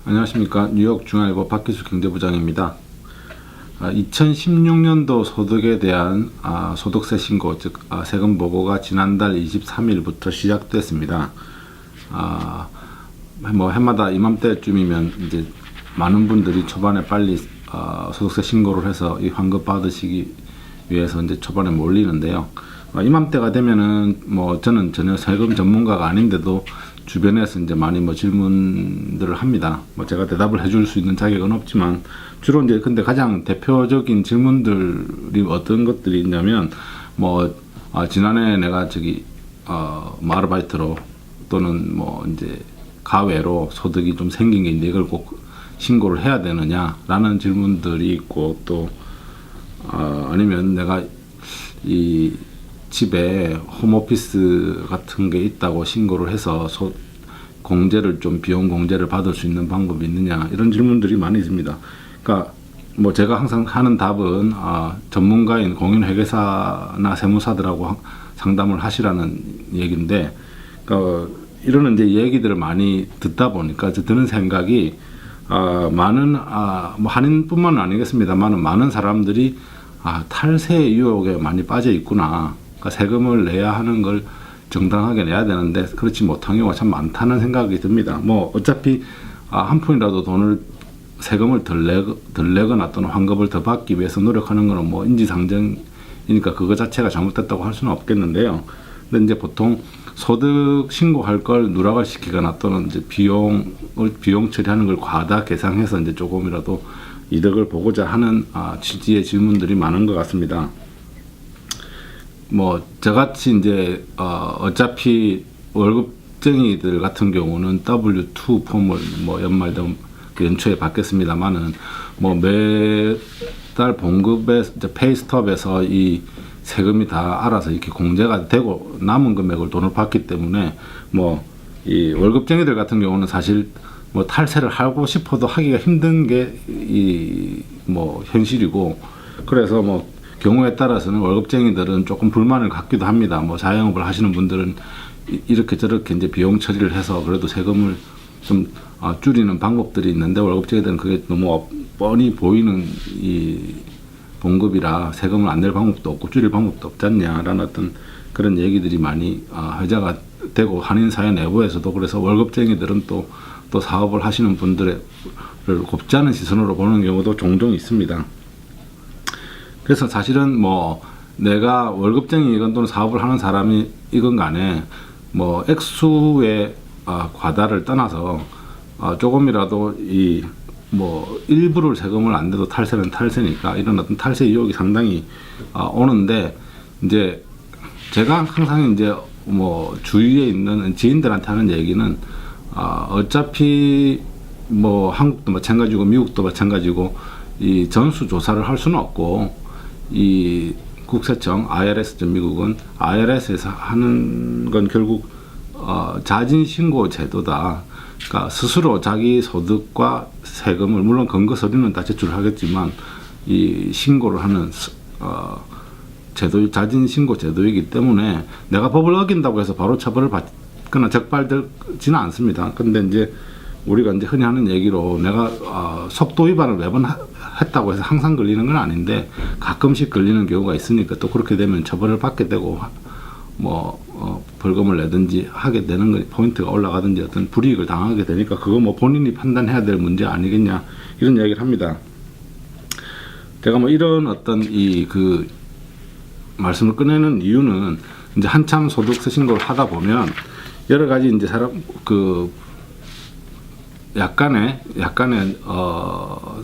안녕하십니까. 뉴욕 중앙일보 박기수 경제부장입니다. 2016년도 소득에 대한 소득세 신고, 즉 세금 보고가 지난달 23일부터 시작됐습니다. 뭐 해마다 이맘때쯤이면 이제 많은 분들이 초반에 빨리 소득세 신고를 해서 이 환급 받으시기 위해서 이제 초반에 몰리는데요. 이맘때가 되면은 뭐 저는 전혀 세금 전문가가 아닌데도 주변에서 이제 많이 뭐 질문들을 합니다. 뭐 제가 대답을 해줄 수 있는 자격은 없지만 주로 이제 근데 가장 대표적인 질문들이 어떤 것들이 있냐면 뭐 지난해 내가 뭐 아르바이트로 또는 뭐 이제 가외로 소득이 좀 생긴 게 있는데 이걸 꼭 신고를 해야 되느냐라는 질문들이 있고 또 아니면 내가 이 집에 홈오피스 같은 게 있다고 신고를 해서 공제를 좀 비용 공제를 받을 수 있는 방법이 있느냐 이런 질문들이 많이 있습니다. 그러니까 뭐 제가 항상 하는 답은 전문가인 공인회계사나 세무사들하고 상담을 하시라는 얘기인데 이런 이제 얘기들을 많이 듣다 보니까 드는 생각이 많은 뭐 한인뿐만 아니겠습니다만 많은 사람들이 탈세 유혹에 많이 빠져 있구나. 그러니까 세금을 내야 하는 걸 정당하게 내야 되는데 그렇지 못한 경우가 참 많다는 생각이 듭니다. 뭐 어차피 한 푼이라도 돈을 세금을 덜 내거나 또는 환급을 더 받기 위해서 노력하는 것은 뭐 인지상정이니까 그거 자체가 잘못됐다고 할 수는 없겠는데요. 근데 이제 보통 소득 신고할 걸 누락을 시키거나 또는 이제 비용 처리하는 걸 과다 계상해서 이제 조금이라도 이득을 보고자 하는 취지의 질문들이 많은 것 같습니다. 뭐 저같이 이제 어차피 월급쟁이들 같은 경우는 W2 폼을 뭐 연초에 받겠습니다만은 뭐 매달 봉급에 페이스톱에서 이 세금이 다 알아서 이렇게 공제가 되고 남은 금액을 돈을 받기 때문에 뭐 이 월급쟁이들 같은 경우는 사실 뭐 탈세를 하고 싶어도 하기가 힘든 게 이 뭐 현실이고 그래서 뭐 경우에 따라서는 월급쟁이들은 조금 불만을 갖기도 합니다. 뭐 자영업을 하시는 분들은 이렇게 저렇게 이제 비용 처리를 해서 그래도 세금을 좀 줄이는 방법들이 있는데 월급쟁이들은 그게 너무 뻔히 보이는 이 봉급이라 세금을 안 낼 방법도 없고 줄일 방법도 없지 않냐라는 어떤 그런 얘기들이 많이 회자가 되고 한인사회 내부에서도 그래서 월급쟁이들은 또 사업을 하시는 분들을 곱지 않은 시선으로 보는 경우도 종종 있습니다. 그래서 사실은 뭐 내가 월급쟁이건 또는 사업을 하는 사람이건 간에 뭐 액수의 과다를 떠나서 조금이라도 이 뭐 일부를 세금을 안 내도 탈세는 탈세니까 이런 어떤 탈세 유혹이 상당히 오는데 이제 제가 항상 이제 뭐 주위에 있는 지인들한테 하는 얘기는 어차피 뭐 한국도 마찬가지고 미국도 마찬가지고 이 전수 조사를 할 수는 없고 이 국세청 IRS 미국은 IRS에서 하는 건 결국 자진 신고 제도다. 그러니까 스스로 자기 소득과 세금을 물론 근거 서류는 다 제출하겠지만 이 신고를 하는 제도 자진 신고 제도이기 때문에 내가 법을 어긴다고 해서 바로 처벌을 받거나 적발되지는 않습니다. 근데 이제 우리가 이제 흔히 하는 얘기로 내가 속도 위반을 매번 했다고 해서 항상 걸리는 건 아닌데 가끔씩 걸리는 경우가 있으니까 또 그렇게 되면 처벌을 받게 되고 뭐 벌금을 내든지 하게 되는 거 포인트가 올라가든지 어떤 불이익을 당하게 되니까 그거 뭐 본인이 판단해야 될 문제 아니겠냐 이런 이야기를 합니다. 제가 뭐 이런 어떤 그 말씀을 꺼내는 이유는 이제 한참 소득세 신고를 하다 보면 여러 가지 이제 약간의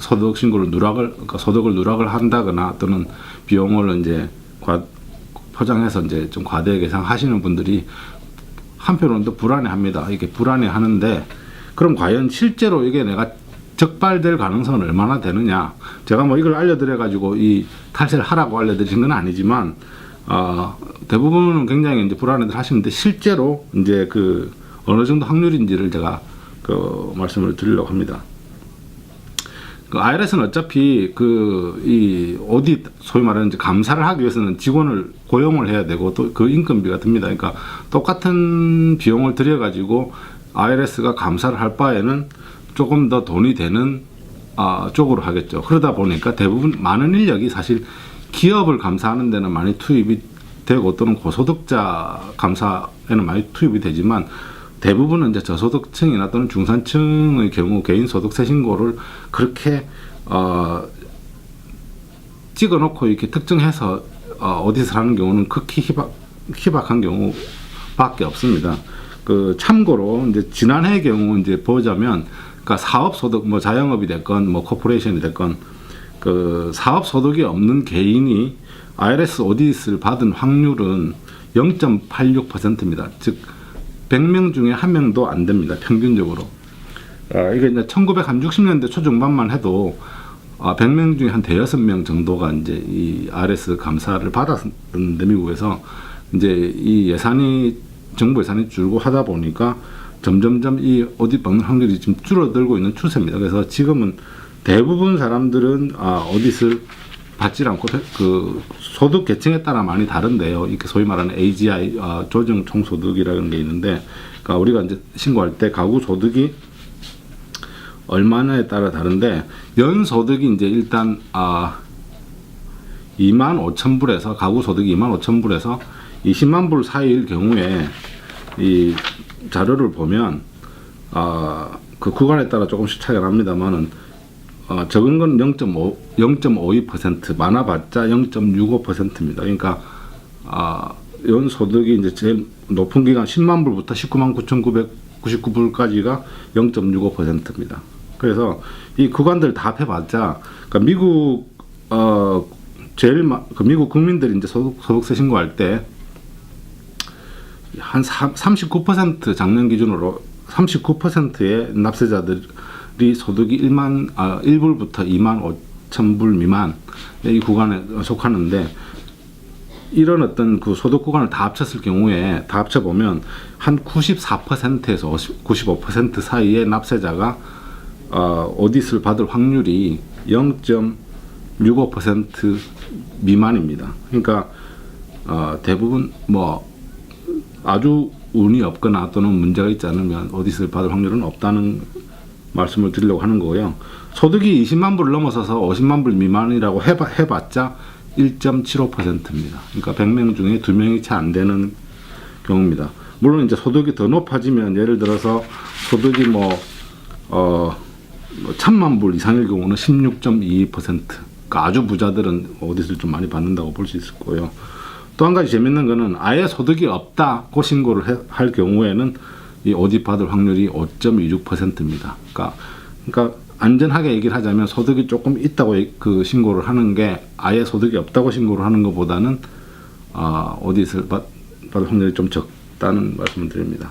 소득 신고를 그러니까 소득을 누락을 한다거나 또는 비용을 이제 포장해서 이제 좀 과대 계상하시는 분들이 한편으로는 또 불안해합니다. 이게 불안해하는데 그럼 과연 실제로 이게 내가 적발될 가능성은 얼마나 되느냐? 제가 뭐 이걸 알려드려가지고 이 탈세를 하라고 알려드린 건 아니지만 대부분은 굉장히 이제 불안해들 하시는데 실제로 이제 어느 정도 확률인지를 제가 말씀을 드리려고 합니다. IRS는 어차피 이 오디트 소위 말하는 이제 감사를 하기 위해서는 직원을 고용을 해야 되고 또 그 인건비가 듭니다. 그러니까 똑같은 비용을 들여가지고 IRS가 감사를 할 바에는 조금 더 돈이 되는 쪽으로 하겠죠. 그러다 보니까 대부분 많은 인력이 사실 기업을 감사하는 데는 많이 투입이 되고 또는 고소득자 감사에는 많이 투입이 되지만 대부분은 이제 저소득층이나 또는 중산층의 경우 개인소득세 신고를 그렇게 찍어놓고 이렇게 특정해서 어디서 하는 경우는 극히 희박한 경우밖에 없습니다. 그 참고로 이제 지난해의 경우 이제 보자면, 그러니까 사업 소득 뭐 자영업이 됐건 뭐 코퍼레이션이 됐건 그 사업 소득이 없는 개인이 IRS 오디트를 받은 확률은 0.86%입니다. 즉 100명 중에 1명도 안 됩니다. 평균적으로. 이게 이제 1960년대 초중반만 해도 100명 중에 한 대여섯 명 정도가 이제 이 IRS 감사를 받았는데 미국에서 이제 이 정부 예산이 줄고 하다 보니까 점점점 이 오디트 받는 확률이 지금 줄어들고 있는 추세입니다. 그래서 지금은 대부분 사람들은 오디트를 받지 않고 그 소득 계층에 따라 많이 다른데요. 이렇게 소위 말하는 AGI 조정 총소득이라는 게 있는데, 그러니까 우리가 이제 신고할 때 가구 소득이 얼마냐에 따라 다른데 연 소득이 이제 일단 25,000불에서 가구 소득이 25,000불에서 20만 불 사이일 경우에 이 자료를 보면 그 구간에 따라 조금씩 차이가 납니다만은 적은 건 0.52%, 많아봤자 0.65%입니다. 그러니까 연 소득이 이제 제일 높은 기간 10만 불부터 19만 9,999불까지가 0.65%입니다. 그래서 이 구간들 다 합해봤자, 그러니까 미국 미국 국민들이 이제 소득세 신고할 때 한 39% 작년 기준으로 39%의 납세자들이 소득이 1불부터 2만 5천 불 미만 이 구간에 속하는데, 이런 어떤 그 소득 구간을 다 합쳤을 경우에 다 합쳐보면 한 94%에서 95% 사이의 납세자가 오디트를 받을 확률이 0.65% 미만입니다. 그러니까 대부분 뭐 아주 운이 없거나 또는 문제가 있지 않으면 오디트를 받을 확률은 없다는 말씀을 드리려고 하는 거고요. 소득이 20만 불을 넘어서서 50만 불 미만이라고 해봤자 1.75%입니다. 그러니까 100명 중에 2명이 채 안 되는 경우입니다. 물론 이제 소득이 더 높아지면, 예를 들어서 소득이 1,000만 불 이상일 경우는 16.22%, 그러니까 아주 부자들은 오디트를 좀 많이 받는다고 볼 수 있을 거예요. 또 한 가지 재밌는 거는 아예 소득이 없다고 신고를 할 경우에는 이 오디트 받을 확률이 5.26%입니다. 그러니까 안전하게 얘기를 하자면 소득이 조금 있다고 그 신고를 하는 게 아예 소득이 없다고 신고를 하는 것보다는 오디트를 받을 확률이 좀 적다는 말씀을 드립니다.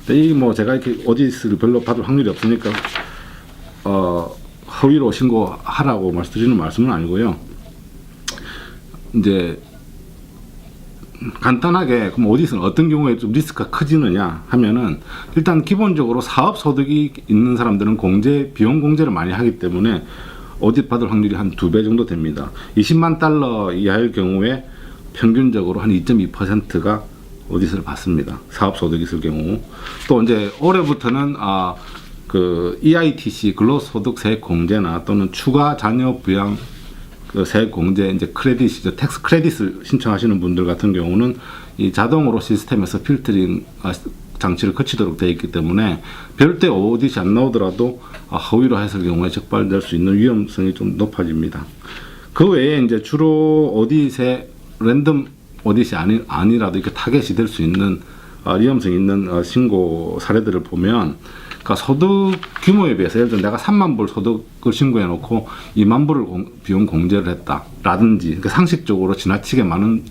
이 제가 이렇게 오디트를 별로 받을 확률이 없으니까 허위로 신고하라고 말씀드리는 말씀은 아니고요. 이제 간단하게 그럼 오디트는 어떤 경우에 좀 리스크가 커지느냐 하면은, 일단 기본적으로 사업 소득이 있는 사람들은 비용 공제를 많이 하기 때문에 오디트 받을 확률이 한 2배 정도 됩니다. 20만 달러 이하일 경우에 평균적으로 한 2.2%가 오디트를 받습니다. 사업 소득이 있을 경우. 또 이제 올해부터는 그 EITC 근로소득세 공제나 또는 추가 자녀 부양 그 세액 공제 이제 크레딧이죠. 텍스 크레딧을 신청하시는 분들 같은 경우는 이 자동으로 시스템에서 필터링 장치를 거치도록 되어 있기 때문에 별도의 오디트이 안 나오더라도 허위로 했을 경우에 적발될 수 있는 위험성이 좀 높아집니다. 그 외에 이제 주로 오디트에 랜덤 오디트이 아니라도 이렇게 타겟이 될 수 있는 위험성 있는 신고 사례들을 보면, 그러니까 소득 규모에 비해서 예를 들어 내가 3만 불 소득을 신고해 놓고 2만 불을 비용 공제를 했다라든지, 그러니까 상식적으로 지나치게 많은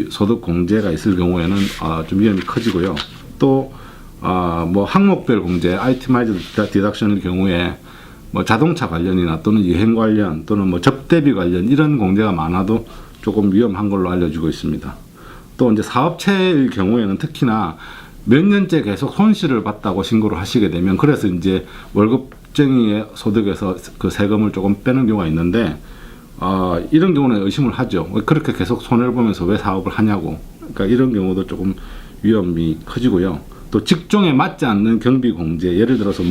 소득 공제가 있을 경우에는 좀 위험이 커지고요. 또 항목별 공제, 아이템마이즈 디덕션의 경우에 자동차 관련이나 또는 여행 관련 또는 접대비 관련 이런 공제가 많아도 조금 위험한 걸로 알려지고 있습니다. 또 이제 사업체의 경우에는 특히나 몇 년째 계속 손실을 봤다고 신고를 하시게 되면, 그래서 이제 월급쟁이의 소득에서 그 세금을 조금 빼는 경우가 있는데, 이런 경우는 의심을 하죠. 그렇게 계속 손해를 보면서 왜 사업을 하냐고. 그러니까 이런 경우도 조금 위험이 커지고요. 또 직종에 맞지 않는 경비 공제, 예를 들어서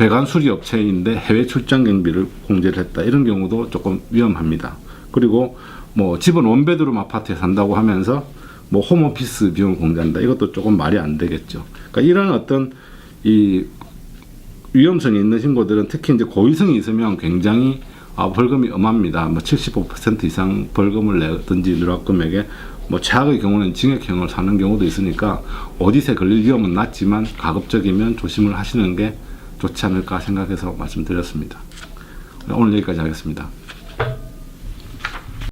배관 수리 업체인데 해외 출장 경비를 공제를 했다. 이런 경우도 조금 위험합니다. 그리고 뭐 집은 원베드룸 아파트에 산다고 하면서 뭐 홈오피스 비용을 공제한다. 이것도 조금 말이 안 되겠죠. 그러니까 이런 어떤 이 위험성이 있는 신고들은 특히 이제 고의성이 있으면 굉장히 벌금이 엄합니다. 뭐 75% 이상 벌금을 내든지 누락금액에 뭐 최악의 경우는 징역형을 사는 경우도 있으니까 어디서 걸릴 위험은 낮지만 가급적이면 조심을 하시는 게 좋지 않을까 생각해서 말씀드렸습니다. 오늘 여기까지 하겠습니다.